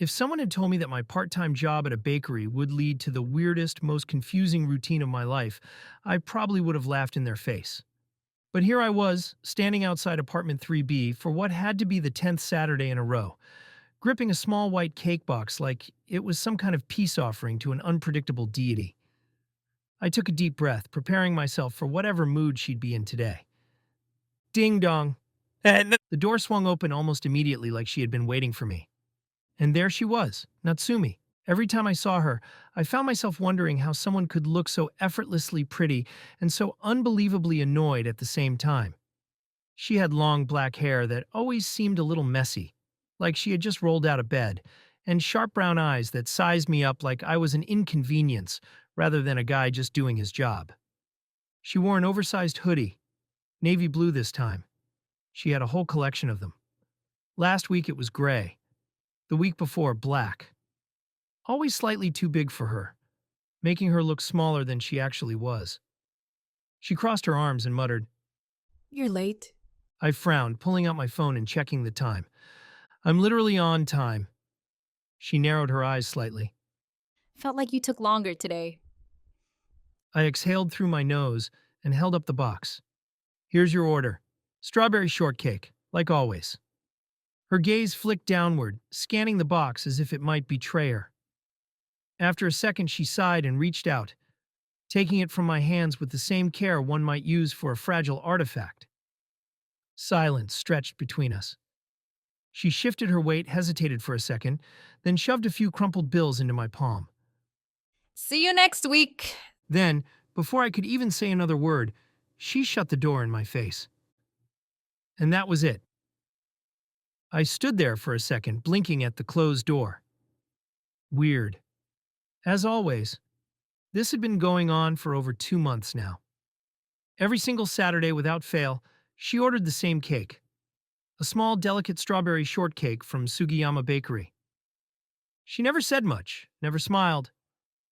If someone had told me that my part-time job at a bakery would lead to the weirdest, most confusing routine of my life, I probably would have laughed in their face. But here I was, standing outside apartment 3B for what had to be the 10th Saturday in a row, gripping a small white cake box like it was some kind of peace offering to an unpredictable deity. I took a deep breath, preparing myself for whatever mood she'd be in today. Ding dong. The door swung open almost immediately like she had been waiting for me. And there she was, Natsumi. Every time I saw her, I found myself wondering how someone could look so effortlessly pretty and so unbelievably annoyed at the same time. She had long black hair that always seemed a little messy, like she had just rolled out of bed, and sharp brown eyes that sized me up like I was an inconvenience rather than a guy just doing his job. She wore an oversized hoodie, navy blue this time. She had a whole collection of them. Last week it was gray. The week before, black. Always slightly too big for her, making her look smaller than she actually was. She crossed her arms and muttered. You're late. I frowned, pulling out my phone and checking the time. I'm literally on time. She narrowed her eyes slightly. Felt like you took longer today. I exhaled through my nose and held up the box. Here's your order. Strawberry shortcake, like always. Her gaze flicked downward, scanning the box as if it might betray her. After a second, she sighed and reached out, taking it from my hands with the same care one might use for a fragile artifact. Silence stretched between us. She shifted her weight, hesitated for a second, then shoved a few crumpled bills into my palm. See you next week. Then, before I could even say another word, she shut the door in my face. And that was it. I stood there for a second, blinking at the closed door. Weird. As always, this had been going on for over 2 months now. Every single Saturday, without fail, she ordered the same cake. A small, delicate strawberry shortcake from Sugiyama Bakery. She never said much, never smiled,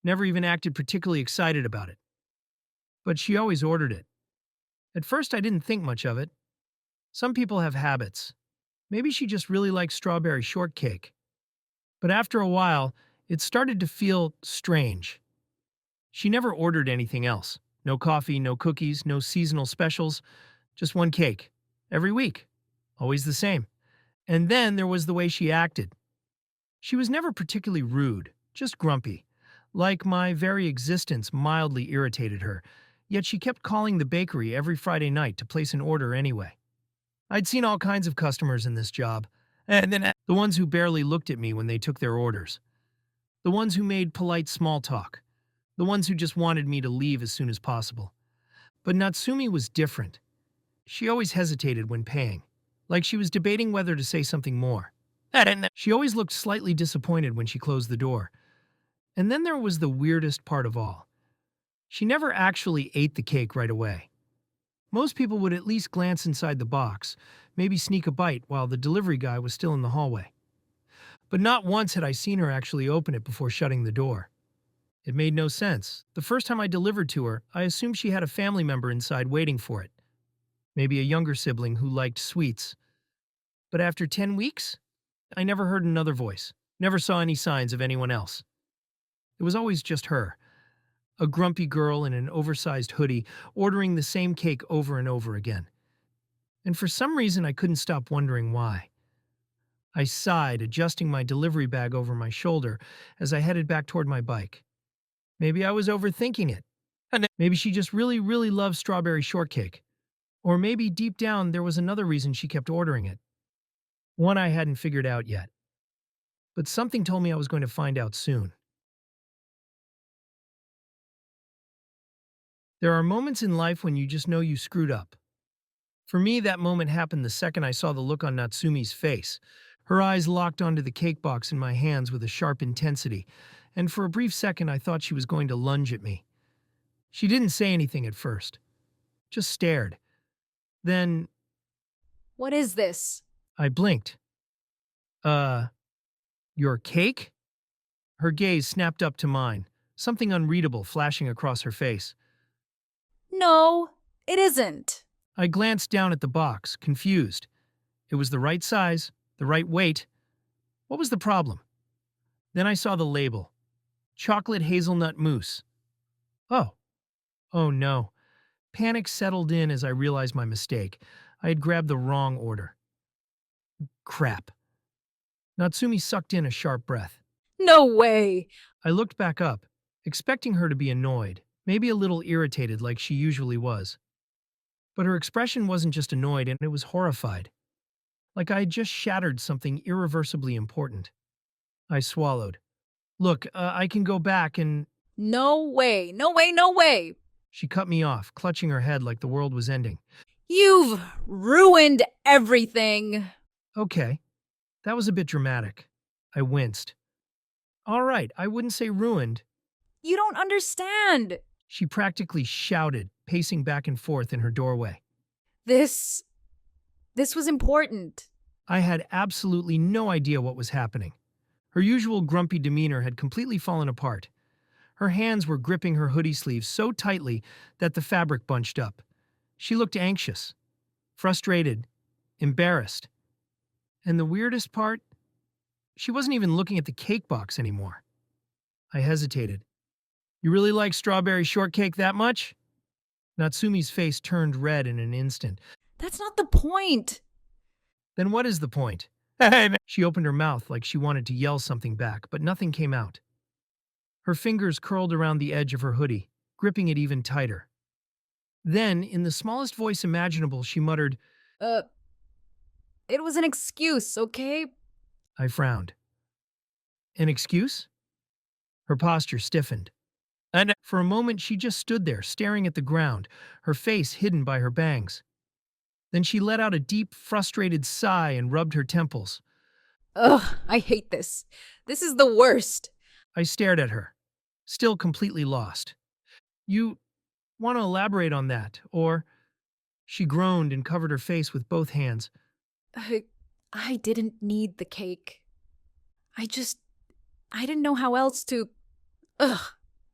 never even acted particularly excited about it. But she always ordered it. At first, I didn't think much of it. Some people have habits. Maybe she just really liked strawberry shortcake. But after a while, it started to feel strange. She never ordered anything else. No coffee, no cookies, no seasonal specials. Just one cake. Every week. Always the same. And then there was the way she acted. She was never particularly rude, just grumpy. Like my very existence mildly irritated her, yet she kept calling the bakery every Friday night to place an order anyway. I'd seen all kinds of customers in this job, and then the ones who barely looked at me when they took their orders. The ones who made polite small talk. The ones who just wanted me to leave as soon as possible. But Natsumi was different. She always hesitated when paying, like she was debating whether to say something more. She always looked slightly disappointed when she closed the door. And then there was the weirdest part of all. She never actually ate the cake right away. Most people would at least glance inside the box, maybe sneak a bite while the delivery guy was still in the hallway. But not once had I seen her actually open it before shutting the door. It made no sense. The first time I delivered to her, I assumed she had a family member inside waiting for it. Maybe a younger sibling who liked sweets. But after 10 weeks, I never heard another voice, never saw any signs of anyone else. It was always just her. A grumpy girl in an oversized hoodie, ordering the same cake over and over again. And for some reason, I couldn't stop wondering why. I sighed, adjusting my delivery bag over my shoulder as I headed back toward my bike. Maybe I was overthinking it. Maybe she just really, really loved strawberry shortcake. Or maybe deep down there was another reason she kept ordering it. One I hadn't figured out yet. But something told me I was going to find out soon. There are moments in life when you just know you screwed up. For me, that moment happened the second I saw the look on Natsumi's face. Her eyes locked onto the cake box in my hands with a sharp intensity, and for a brief second I thought she was going to lunge at me. She didn't say anything at first, just stared. Then What is this? I blinked. Your cake? Her gaze snapped up to mine, something unreadable flashing across her face. No, it isn't. I glanced down at the box, confused. It was the right size, the right weight. What was the problem? Then I saw the label. Chocolate hazelnut mousse. Oh, oh no. Panic settled in as I realized my mistake. I had grabbed the wrong order. Crap. Natsumi sucked in a sharp breath. No way! I looked back up, expecting her to be annoyed, maybe a little irritated like she usually was. But her expression wasn't just annoyed, and it was horrified. Like I had just shattered something irreversibly important. I swallowed. Look, I can go back and… No way! No way! No way! She cut me off, clutching her head like the world was ending. You've ruined everything! Okay, that was a bit dramatic. I winced. All right, I wouldn't say ruined. You don't understand! She practically shouted, pacing back and forth in her doorway. This was important. I had absolutely no idea what was happening. Her usual grumpy demeanor had completely fallen apart. Her hands were gripping her hoodie sleeves so tightly that the fabric bunched up. She looked anxious, frustrated, embarrassed. And the weirdest part? She wasn't even looking at the cake box anymore. I hesitated. You really like strawberry shortcake that much? Natsumi's face turned red in an instant. That's not the point. Then what is the point? She opened her mouth like she wanted to yell something back, but nothing came out. Her fingers curled around the edge of her hoodie, gripping it even tighter. Then, in the smallest voice imaginable, she muttered, It was an excuse, okay? I frowned. An excuse? Her posture stiffened. And for a moment, she just stood there, staring at the ground, her face hidden by her bangs. Then she let out a deep, frustrated sigh and rubbed her temples. Ugh, I hate this. This is the worst. I stared at her, still completely lost. You want to elaborate on that, or… She groaned and covered her face with both hands. I didn't need the cake. I didn't know how else to… Ugh,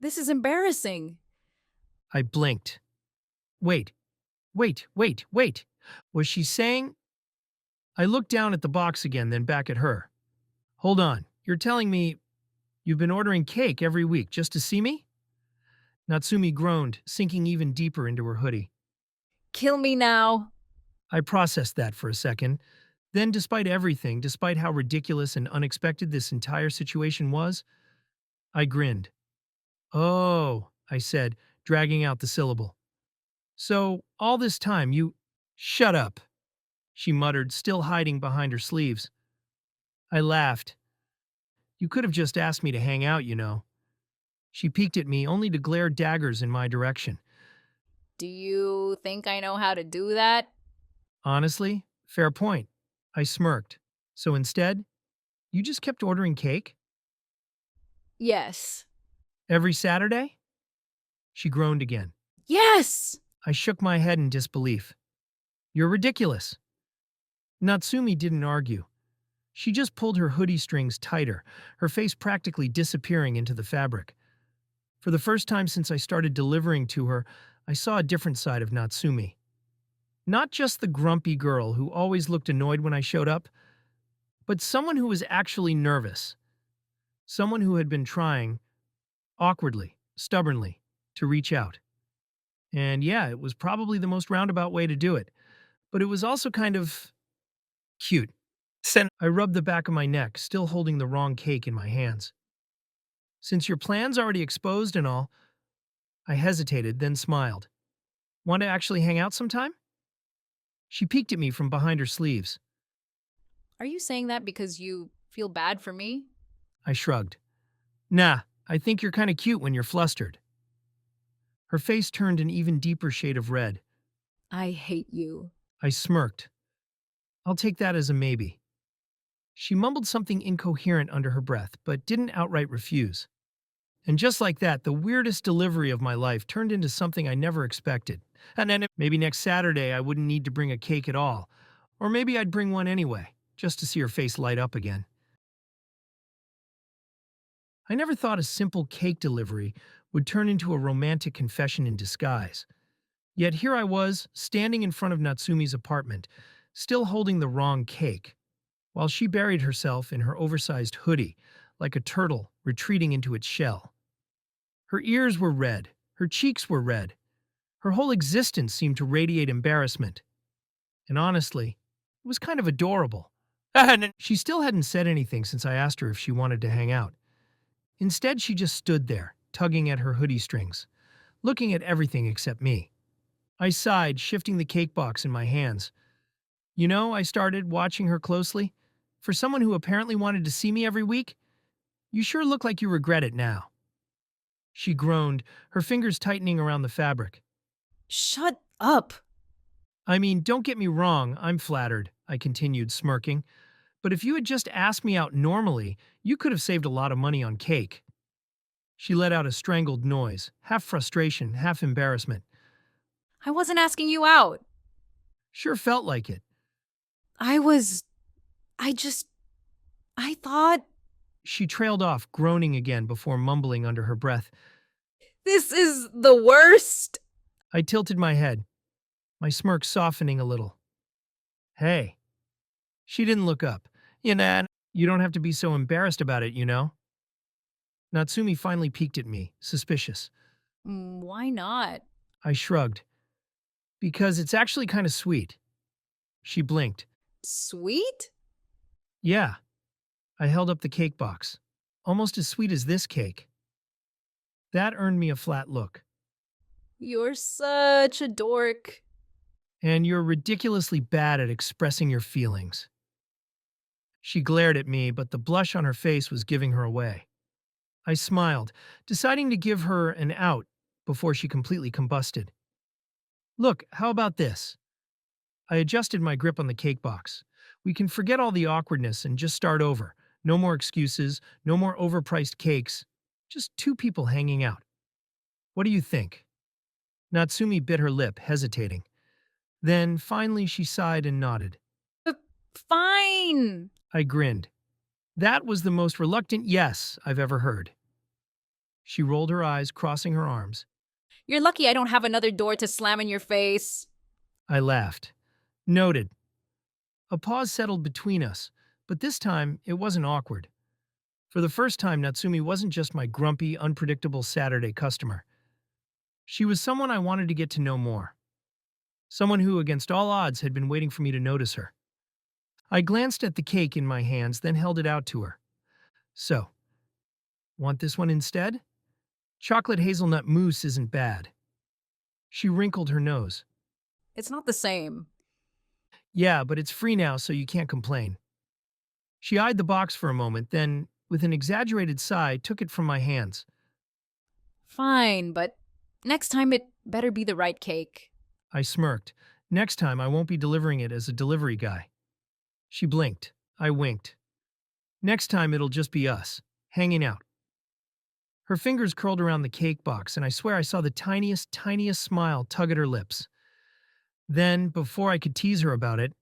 this is embarrassing. I blinked. Wait. Was she saying… I looked down at the box again, then back at her. Hold on, you're telling me you've been ordering cake every week just to see me? Natsumi groaned, sinking even deeper into her hoodie. Kill me now. I processed that for a second. Then, despite everything, despite how ridiculous and unexpected this entire situation was, I grinned. Oh, I said, dragging out the syllable. So, all this time you… Shut up, she muttered, still hiding behind her sleeves. I laughed. You could have just asked me to hang out, you know. She peeked at me, only to glare daggers in my direction. Do you think I know how to do that? Honestly, fair point. I smirked. So instead, you just kept ordering cake? Yes. Every Saturday? She groaned again. Yes! I shook my head in disbelief. You're ridiculous. Natsumi didn't argue. She just pulled her hoodie strings tighter, her face practically disappearing into the fabric. For the first time since I started delivering to her, I saw a different side of Natsumi. Not just the grumpy girl who always looked annoyed when I showed up, but someone who was actually nervous. Someone who had been trying, awkwardly, stubbornly, to reach out. And yeah, it was probably the most roundabout way to do it, but it was also kind of cute. I rubbed the back of my neck, still holding the wrong cake in my hands. Since your plan's already exposed and all… I hesitated, then smiled. Want to actually hang out sometime? She peeked at me from behind her sleeves. Are you saying that because you feel bad for me? I shrugged. Nah, I think you're kind of cute when you're flustered. Her face turned an even deeper shade of red. I hate you. I smirked. I'll take that as a maybe. She mumbled something incoherent under her breath, but didn't outright refuse. And just like that, the weirdest delivery of my life turned into something I never expected. And then maybe next Saturday I wouldn't need to bring a cake at all. Or maybe I'd bring one anyway, just to see her face light up again. I never thought a simple cake delivery would turn into a romantic confession in disguise. Yet here I was, standing in front of Natsumi's apartment, still holding the wrong cake, while she buried herself in her oversized hoodie, like a turtle retreating into its shell. Her ears were red, her cheeks were red, her whole existence seemed to radiate embarrassment. And honestly, it was kind of adorable. She still hadn't said anything since I asked her if she wanted to hang out. Instead, she just stood there, tugging at her hoodie strings, looking at everything except me. I sighed, shifting the cake box in my hands. You know, I started watching her closely. For someone who apparently wanted to see me every week, you sure look like you regret it now. She groaned, her fingers tightening around the fabric. Shut up. I mean, don't get me wrong, I'm flattered, I continued, smirking. But if you had just asked me out normally, you could have saved a lot of money on cake. She let out a strangled noise, half frustration, half embarrassment. I wasn't asking you out. Sure felt like it. I was. I just. I thought. She trailed off, groaning again before mumbling under her breath. This is the worst. I tilted my head, my smirk softening a little. Hey. She didn't look up. You don't have to be so embarrassed about it, you know? Natsumi finally peeked at me, suspicious. Why not? I shrugged. Because it's actually kind of sweet. She blinked. Sweet? Yeah. I held up the cake box. Almost as sweet as this cake. That earned me a flat look. You're such a dork. And you're ridiculously bad at expressing your feelings. She glared at me, but the blush on her face was giving her away. I smiled, deciding to give her an out before she completely combusted. Look, how about this? I adjusted my grip on the cake box. We can forget all the awkwardness and just start over. No more excuses, no more overpriced cakes. Just two people hanging out. What do you think? Natsumi bit her lip, hesitating. Then, finally, she sighed and nodded. Fine. I grinned. That was the most reluctant yes I've ever heard. She rolled her eyes, crossing her arms. You're lucky I don't have another door to slam in your face. I laughed. Noted. A pause settled between us, but this time it wasn't awkward. For the first time, Natsumi wasn't just my grumpy, unpredictable Saturday customer. She was someone I wanted to get to know more. Someone who, against all odds, had been waiting for me to notice her. I glanced at the cake in my hands, then held it out to her. So, want this one instead? Chocolate hazelnut mousse isn't bad. She wrinkled her nose. It's not the same. Yeah, but it's free now, so you can't complain. She eyed the box for a moment, then, with an exaggerated sigh, took it from my hands. Fine, but next time it better be the right cake. I smirked. Next time I won't be delivering it as a delivery guy. She blinked. I winked. Next time it'll just be us, hanging out. Her fingers curled around the cake box, and I swear I saw the tiniest smile tug at her lips. Then, before I could tease her about it,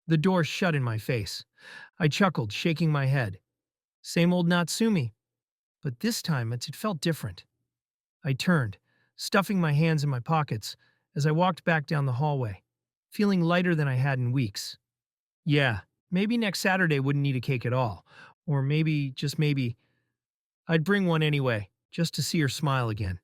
the door shut in my face. I chuckled, shaking my head. Same old Natsumi. But this time it felt different. I turned, stuffing my hands in my pockets, as I walked back down the hallway, feeling lighter than I had in weeks. Yeah, maybe next Saturday wouldn't need a cake at all. Or maybe, just maybe, I'd bring one anyway, just to see her smile again.